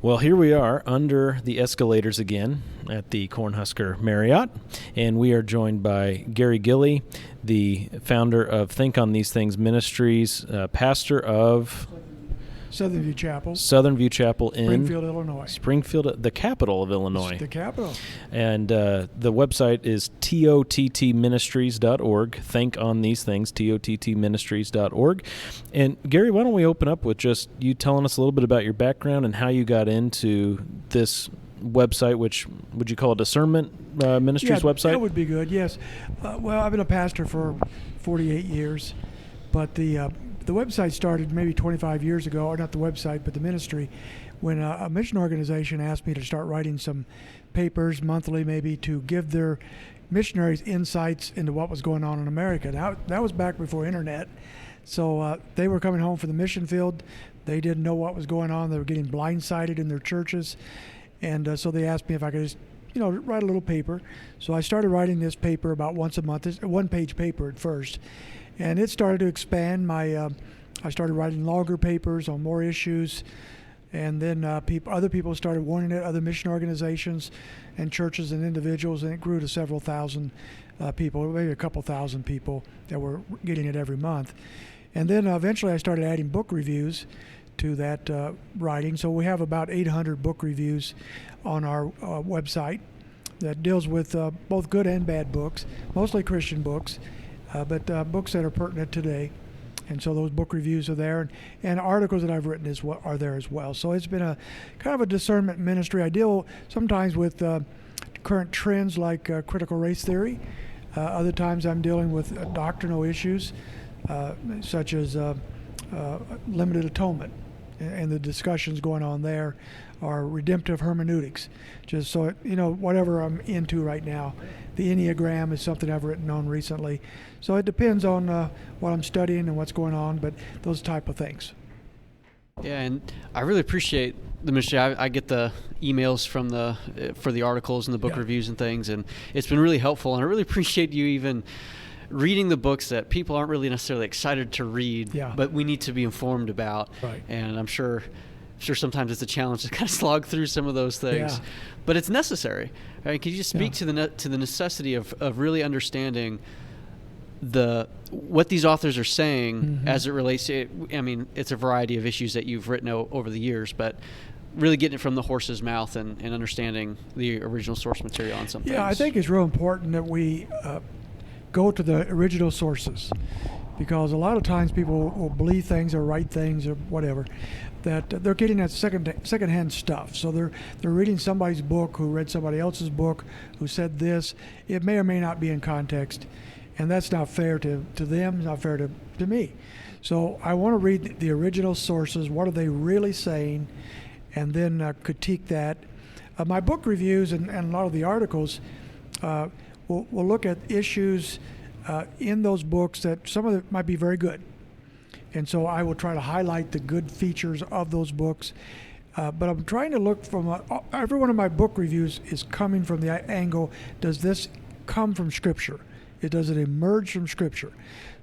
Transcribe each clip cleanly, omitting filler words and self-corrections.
Well, here we are under the escalators again at the Cornhusker Marriott, and we are joined by Gary Gilley, the founder of Think on These Things Ministries, pastor of Southern View Chapel in Springfield, Illinois. Springfield, the capital of Illinois. The capital. And the website is tottministries.org. Think on These Things, tottministries.org. And Gary, why don't we open up with just you telling us a little bit about your background and how you got into this website, which would you call a discernment ministries website? That would be good, yes. Well, I've been a pastor for 48 years, but the website started maybe 25 years ago, or not the website, but the ministry, when a mission organization asked me to start writing some papers monthly, maybe to give their missionaries insights into what was going on in America. Now, that was back before internet. So they were coming home from the mission field. They didn't know what was going on. They were getting blindsided in their churches. And so they asked me if I could just, write a little paper. So I started writing this paper about once a month. It's a one-page paper at first. And it started to expand. I started writing longer papers on more issues, and then other people started wanting it, other mission organizations and churches and individuals, and it grew to several thousand people, maybe a couple thousand people that were getting it every month. And then eventually I started adding book reviews to that writing. So we have about 800 book reviews on our website that deals with both good and bad books, mostly Christian books. But books that are pertinent today. And so those book reviews are there, and articles that I've written are there as well. So it's been a kind of a discernment ministry. I deal sometimes with current trends like critical race theory. Other times I'm dealing with doctrinal issues such as limited atonement. And the discussions going on there are redemptive hermeneutics. Just so, whatever I'm into right now. The Enneagram is something I've written on recently. So it depends on what I'm studying and what's going on, but those type of things. Yeah, and I really appreciate the ministry. I get the emails for the articles and the book reviews and things, and it's been really helpful. And I really appreciate you even reading the books that people aren't really necessarily excited to read, but we need to be informed about. Right. And I'm sure sometimes it's a challenge to kind of slog through some of those things, but it's necessary. Right? Could you just speak to the necessity of really understanding what these authors are saying as it relates to? It's a variety of issues that you've written over the years, but really getting it from the horse's mouth and understanding the original source material on some things. Yeah, I think it's real important that we go to the original sources, because a lot of times people will believe things or write things or whatever, that they're getting that secondhand stuff. So they're reading somebody's book who read somebody else's book who said this. It may or may not be in context, and that's not fair to them, not fair to me. So I want to read the original sources. What are they really saying? And then critique that. My book reviews and a lot of the articles will look at issues in those books that some of it might be very good. And so I will try to highlight the good features of those books. But I'm trying to look from every one of my book reviews is coming from the angle, does this come from Scripture? Does it emerge from Scripture?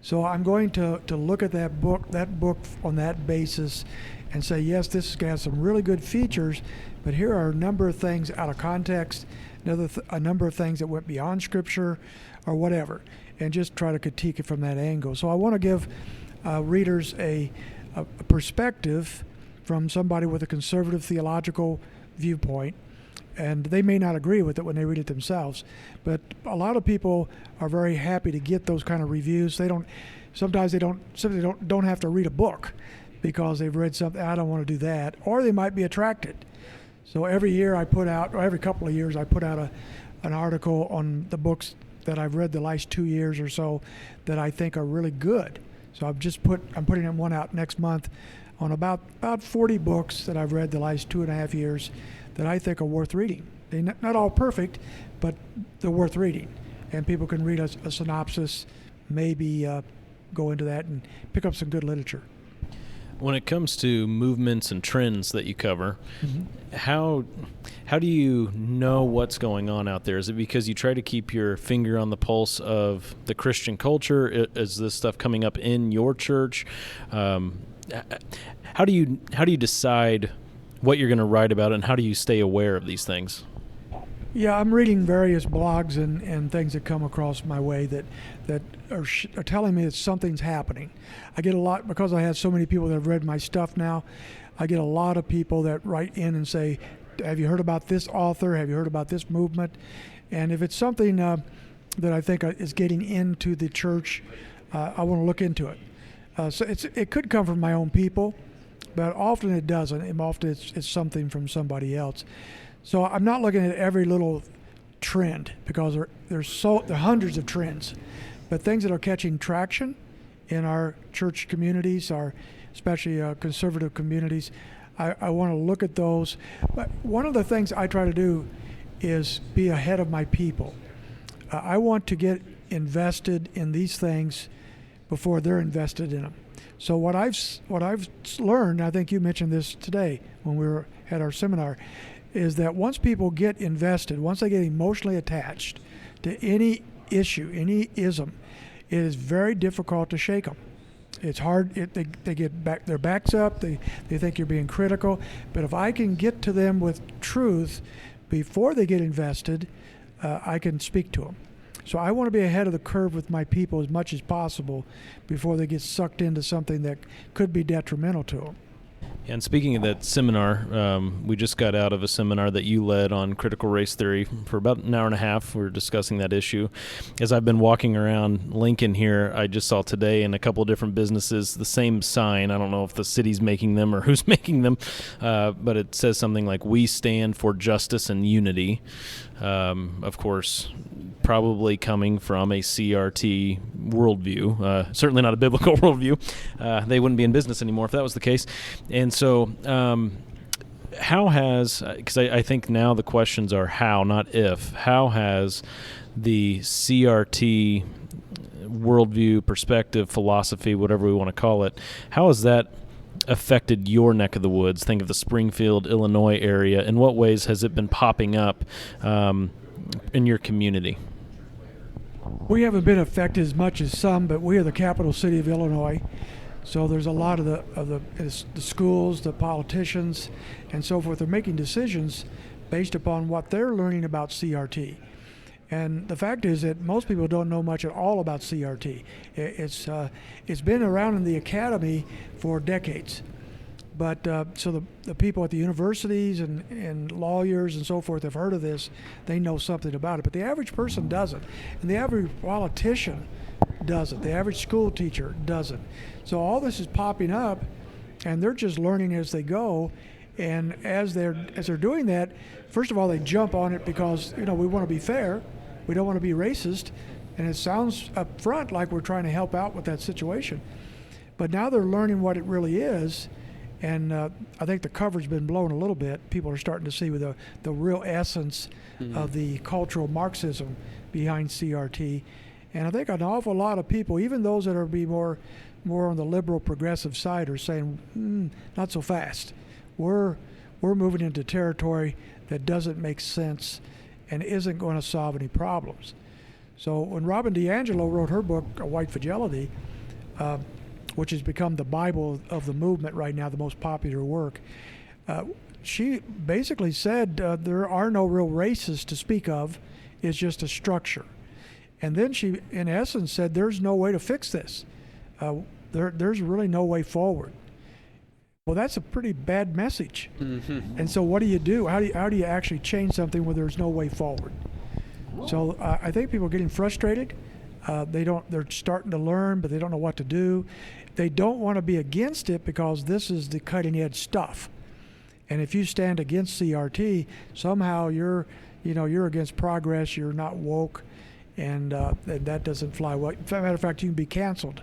So I'm going to look at that book on that basis and say, yes, this has some really good features, but here are a number of things out of context, a number of things that went beyond Scripture or whatever, and just try to critique it from that angle. So I want to give readers a perspective from somebody with a conservative theological viewpoint, and they may not agree with it when they read it themselves, but a lot of people are very happy to get those kind of reviews. Sometimes they don't have to read a book because they've read something. I don't want to do that, or they might be attracted. So every year every couple of years I put out an article on the books that I've read the last 2 years or so that I think are really good. So I'm putting one out next month on about 40 books that I've read the last 2.5 years that I think are worth reading. They're not all perfect, but they're worth reading. And people can read a synopsis, maybe go into that and pick up some good literature. When it comes to movements and trends that you cover, how do you know what's going on out there? Is it because you try to keep your finger on the pulse of the Christian culture? Is this stuff coming up in your church? How do you decide what you're going to write about, and how do you stay aware of these things? Yeah, I'm reading various blogs and things that come across my way that are telling me that something's happening. I get a lot, because I have so many people that have read my stuff now, I get a lot of people that write in and say, have you heard about this author? Have you heard about this movement? And if it's something that I think is getting into the church, I want to look into it. So it could come from my own people, but often it doesn't. And often it's something from somebody else. So I'm not looking at every little trend, because there are hundreds of trends, but things that are catching traction in our church communities, especially conservative communities, I want to look at those. But one of the things I try to do is be ahead of my people. I want to get invested in these things before they're invested in them. So what I've learned, I think you mentioned this today when we were at our seminar, is that once people get invested, once they get emotionally attached to any issue, any ism, it is very difficult to shake them. It's hard. They get their backs up. They think you're being critical. But if I can get to them with truth before they get invested, I can speak to them. So I want to be ahead of the curve with my people as much as possible before they get sucked into something that could be detrimental to them. And speaking of that seminar, we just got out of a seminar that you led on critical race theory for about an hour and a half. We were discussing that issue. As I've been walking around Lincoln here, I just saw today in a couple of different businesses the same sign. I don't know if the city's making them or who's making them, but it says something like, "We stand for justice and unity." Of course, probably coming from a CRT worldview, certainly not a biblical worldview. They wouldn't be in business anymore if that was the case. And so how has, because I think now the questions are how, not if, how has the CRT worldview, perspective, philosophy, whatever we want to call it, how has that affected your neck of the woods? Think of the Springfield, Illinois area. In what ways has it been popping up in your community? We haven't been affected as much as some, but we are the capital city of Illinois. So there's a lot of the schools, the politicians, and so forth are making decisions based upon what they're learning about CRT. And the fact is that most people don't know much at all about CRT. It's been around in the academy for decades. But so the people at the universities and lawyers and so forth have heard of this. They know something about it. But the average person doesn't. And the average politician doesn't. The average school teacher doesn't. So all this is popping up, and they're just learning as they go. And as they're doing that, first of all, they jump on it because, we want to be fair. We don't want to be racist. And it sounds up front like we're trying to help out with that situation. But now they're learning what it really is. And I think the cover's been blown a little bit. People are starting to see the real essence of the cultural Marxism behind CRT. And I think an awful lot of people, even those that are more on the liberal progressive side, are saying, not so fast. We're moving into territory that doesn't make sense and isn't going to solve any problems. So when Robin DiAngelo wrote her book, White Fidelity, which has become the Bible of the movement right now, the most popular work, she basically said there are no real races to speak of. It's just a structure. And then she, in essence, said there's no way to fix this. There's really no way forward. Well, that's a pretty bad message. Mm-hmm. And so what do you do? How do you actually change something where there's no way forward? So I think people are getting frustrated. They're starting to learn, but they don't know what to do. They don't want to be against it because this is the cutting edge stuff. And if you stand against CRT, somehow you're against progress. You're not woke, and that doesn't fly well. As a matter of fact, you can be canceled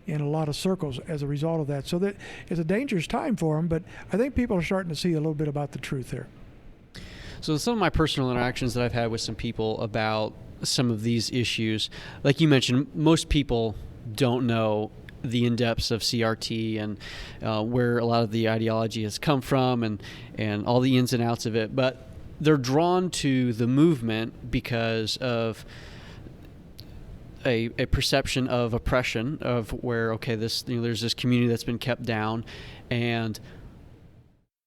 in a lot of circles as a result of that. So that it's a dangerous time for them. But I think people are starting to see a little bit about the truth there. So some of my personal interactions that I've had with some people about some of these issues, like you mentioned, most people don't know the in-depths of CRT and where a lot of the ideology has come from and all the ins and outs of it, but they're drawn to the movement because of a perception of oppression, of where, okay, this there's this community that's been kept down, and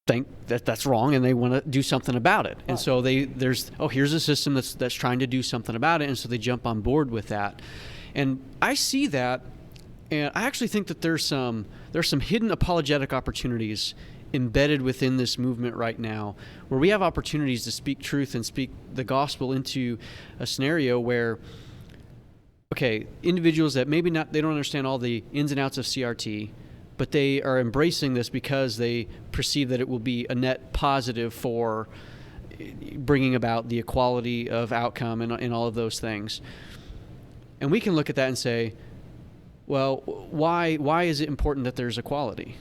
think that that's wrong and they want to do something about it. And so here's a system that's trying to do something about it, and so they jump on board with that. And I see that, and I actually think that there's some hidden apologetic opportunities embedded within this movement right now, where we have opportunities to speak truth and speak the gospel into a scenario where, okay, individuals that maybe they don't understand all the ins and outs of CRT, but they are embracing this because they perceive that it will be a net positive for bringing about the equality of outcome and all of those things. And we can look at that and say, well, why is it important that there's equality?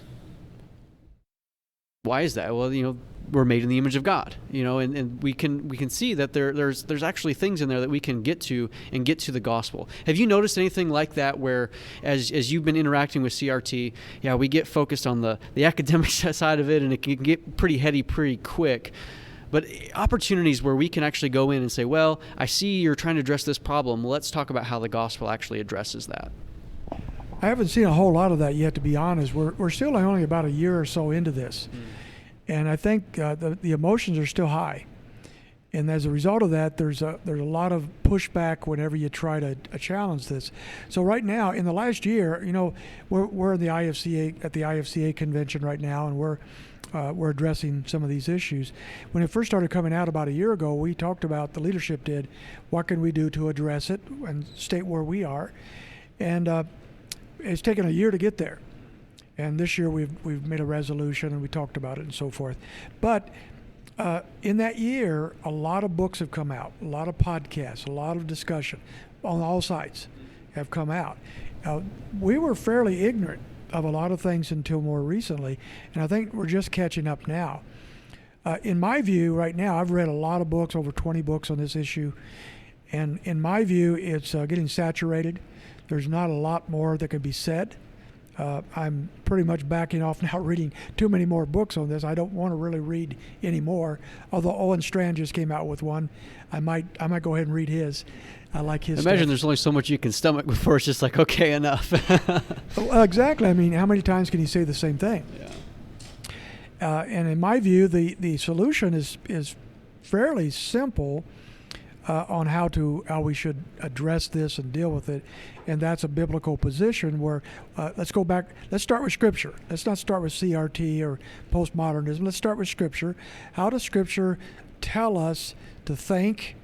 Why is that? Well, we're made in the image of God, and we can see that there's actually things in there that we can get to and get to the gospel. Have you noticed anything like that where as you've been interacting with CRT, we get focused on the academic side of it, and it can get pretty heady pretty quick. But opportunities where we can actually go in and say, well, I see you're trying to address this problem. Let's talk about how the gospel actually addresses that. I haven't seen a whole lot of that yet, to be honest. We're still only about a year or so into this. And I think the emotions are still high. And as a result of that, there's a lot of pushback whenever you try to challenge this. So right now, in the last year, we're in the IFCA at the IFCA Convention right now, and we're addressing some of these issues. When it first started coming out about a year ago, we talked about, the leadership did, what can we do to address it and state where we are. And it's taken a year to get there. And this year we've made a resolution and we talked about it and so forth. But in that year, a lot of books have come out, a lot of podcasts, a lot of discussion on all sides have come out. We were fairly ignorant of a lot of things until more recently, and I think we're just catching up now. In my view, right now, I've read a lot of books, over 20 books on this issue, and in my view, it's getting saturated. There's not a lot more that can be said. I'm pretty much backing off now, reading too many more books on this. I don't want to really read any more. Although Owen Strand just came out with one, I might go ahead and read his. I like his. Imagine stuff. There's only so much you can stomach before it's just like, okay, enough. Well, exactly. I mean, how many times can you say the same thing? Yeah. And in my view, the solution is fairly simple. On how we should address this and deal with it, and that's a biblical position where let's go back. Let's start with Scripture. Let's not start with CRT or postmodernism. Let's start with Scripture. How does Scripture tell us to think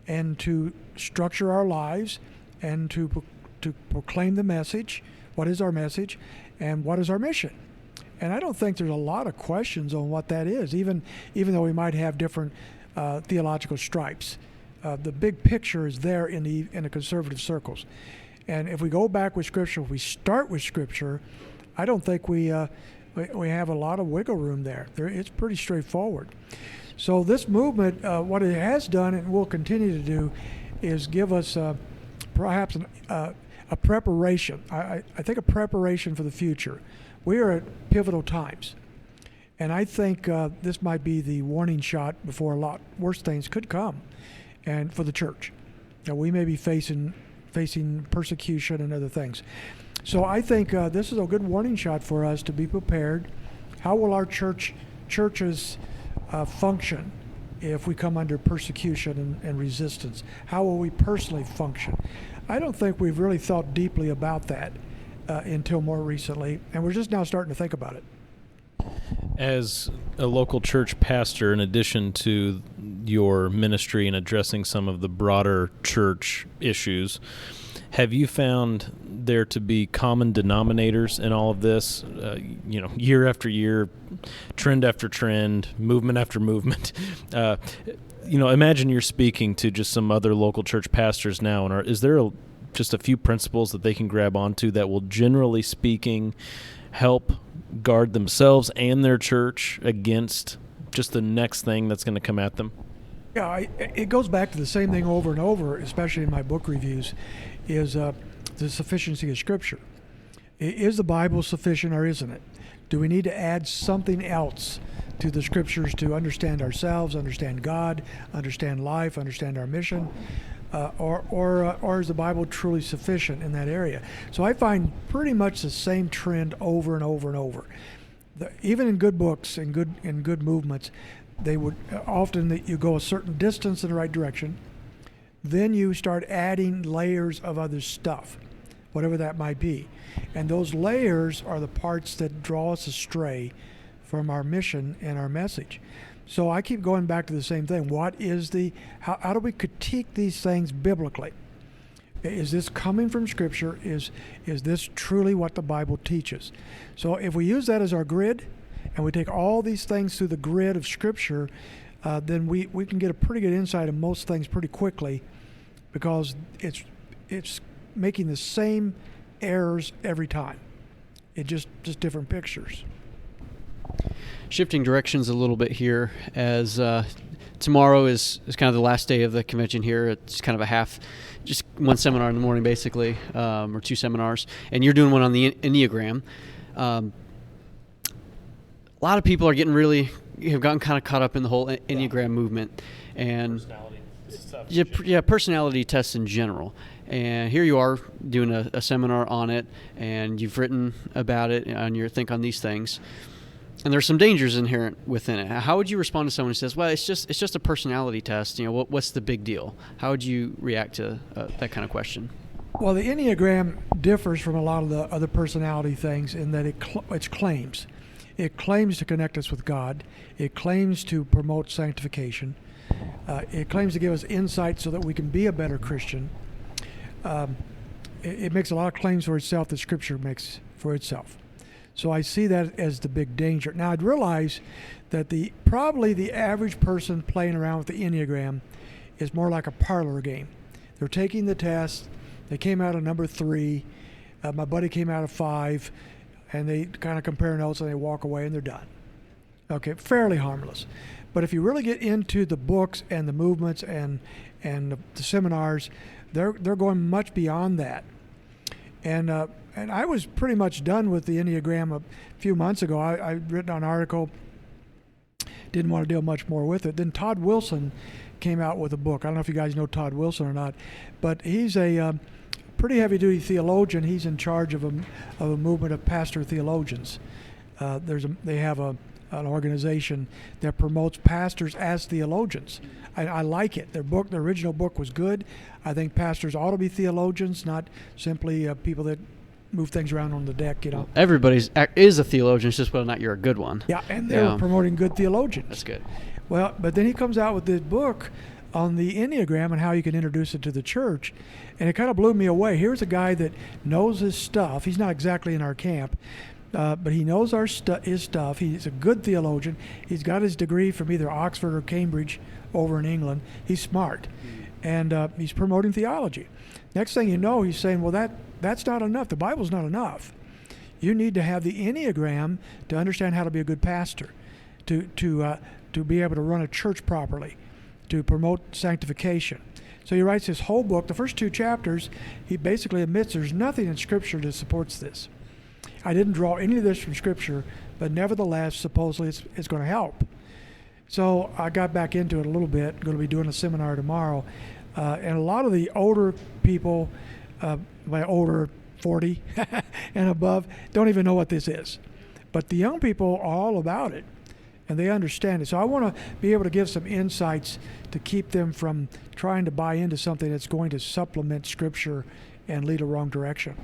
and to structure our lives and to proclaim the message? What is our message, and what is our mission? And I don't think there's a lot of questions on what that is, even though we might have different theological stripes. The big picture is there in the conservative circles. And if we go back with Scripture, if we start with Scripture, I don't think we have a lot of wiggle room there. It's pretty straightforward. So this movement, what it has done and will continue to do is give us perhaps a preparation. I think a preparation for the future. We are at pivotal times. And I think this might be the warning shot before a lot worse things could come. And for the church, we may be facing persecution and other things. So I think this is a good warning shot for us to be prepared. How will our churches function if we come under persecution and resistance? How will we personally function? I don't think we've really thought deeply about that until more recently, and we're just now starting to think about it. As a local church pastor, in addition to your ministry and addressing some of the broader church issues, have you found there to be common denominators in all of this? Year after year, trend after trend, movement after movement. Imagine you're speaking to just some other local church pastors now, and is there just a few principles that they can grab onto that will, generally speaking, help guard themselves and their church against just the next thing that's going to come at them? Yeah, it goes back to the same thing over and over, especially in my book reviews, is the sufficiency of Scripture. Is the Bible sufficient or isn't it? Do we need to add something else to the Scriptures to understand ourselves, understand God, understand life, understand our mission? Or is the Bible truly sufficient in that area? So I find pretty much the same trend over and over and over. even in good books and good movements, they would often that you go a certain distance in the right direction, then you start adding layers of other stuff, whatever that might be, and those layers are the parts that draw us astray from our mission and our message. So I keep going back to the same thing. What is how do we critique these things biblically? Is this coming from Scripture? Is this truly what the Bible teaches? So if we use that as our grid, and we take all these things through the grid of Scripture, then we can get a pretty good insight of most things pretty quickly, because it's making the same errors every time. It just different pictures. Shifting directions a little bit here, as tomorrow is kind of the last day of the convention here. It's kind of just one seminar in the morning, basically, or two seminars, and you're doing one on the Enneagram. A lot of people are have gotten kind of caught up in the whole Enneagram movement, and Personality stuff. personality tests in general. And here you are doing a seminar on it, and you've written about it on your Think on These Things. And there's some dangers inherent within it. How would you respond to someone who says, "Well, it's just a personality test. What's the big deal?" How would you react to that kind of question? Well, the Enneagram differs from a lot of the other personality things in that it claims. It claims to connect us with God. It claims to promote sanctification. It claims to give us insight so that we can be a better Christian. It makes a lot of claims for itself that Scripture makes for itself. So I see that as the big danger. Now, I'd realize that probably the average person playing around with the Enneagram is more like a parlor game. They're taking the test. They came out of number 3. My buddy came out of 5, and they kind of compare notes and they walk away and they're done. Okay, fairly harmless. But if you really get into the books and the movements and the seminars, they're going much beyond that. And I was pretty much done with the Enneagram a few months ago. I'd written an article, didn't want to deal much more with it. Then Todd Wilson came out with a book. I don't know if you guys know Todd Wilson or not, but he's a pretty heavy-duty theologian. He's in charge of a movement of pastor theologians. They have an organization that promotes pastors as theologians. I like it. Their original book was good. I think pastors ought to be theologians, not simply people that move things around on the deck, Everybody is a theologian. It's just whether or not you're a good one. Yeah, and they're promoting good theologians. That's good. Well, but then he comes out with this book on the Enneagram and how you can introduce it to the church, and it kind of blew me away. Here's a guy that knows his stuff. He's not exactly in our camp, but he knows his stuff. He's a good theologian. He's got his degree from either Oxford or Cambridge over in England. He's smart, and he's promoting theology. Next thing you know, he's saying, well, that's not enough. The Bible's not enough. You need to have the Enneagram to understand how to be a good pastor, to be able to run a church properly, to promote sanctification. So he writes this whole book. The first 2 chapters, he basically admits there's nothing in Scripture that supports this. I didn't draw any of this from Scripture, but nevertheless, supposedly it's going to help. So I got back into it a little bit. I'm going to be doing a seminar tomorrow. And a lot of the older people, by older 40 and above, don't even know what this is. But the young people are all about it, and they understand it. So I want to be able to give some insights to keep them from trying to buy into something that's going to supplement Scripture and lead a wrong direction.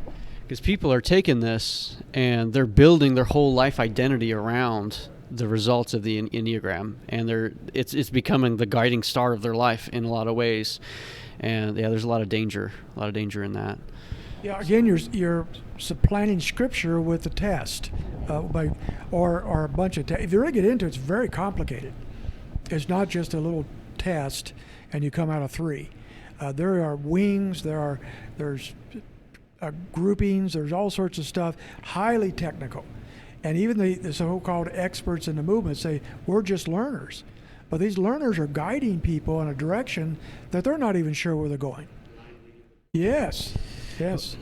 Because people are taking this and they're building their whole life identity around the results of the Enneagram, and it's becoming the guiding star of their life in a lot of ways. And there's a lot of danger in that. Yeah, again, you're supplanting Scripture with a test, or a bunch of tests. If you really get into it, it's very complicated. It's not just a little test and you come out of 3. There are wings. There's groupings. There's all sorts of stuff, highly technical. And even the so-called experts in the movement say, we're just learners. But these learners are guiding people in a direction that they're not even sure where they're going. Yes.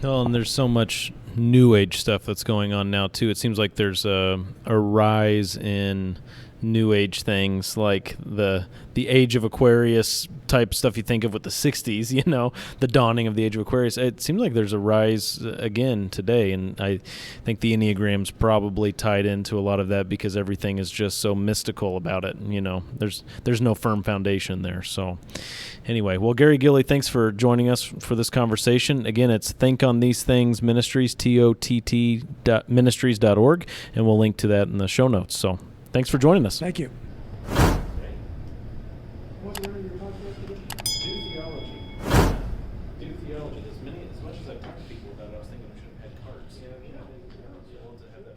Well, and there's so much New Age stuff that's going on now, too. It seems like there's a rise in new age things like the age of Aquarius type stuff you think of with the 60s, the dawning of the age of Aquarius. It seems like there's a rise again today, and I think the Enneagram's probably tied into a lot of that because everything is just so mystical about it. There's no firm foundation there. So anyway, well, Gary Gilley, thanks for joining us for this conversation. Again, it's Think on These Things Ministries, TOTT.ministries.org, and we'll link to that in the show notes. So thanks for joining us. Thank you. Do theology. As much as I've talked to people about it, I was thinking we should have had cards. Yeah. To have that.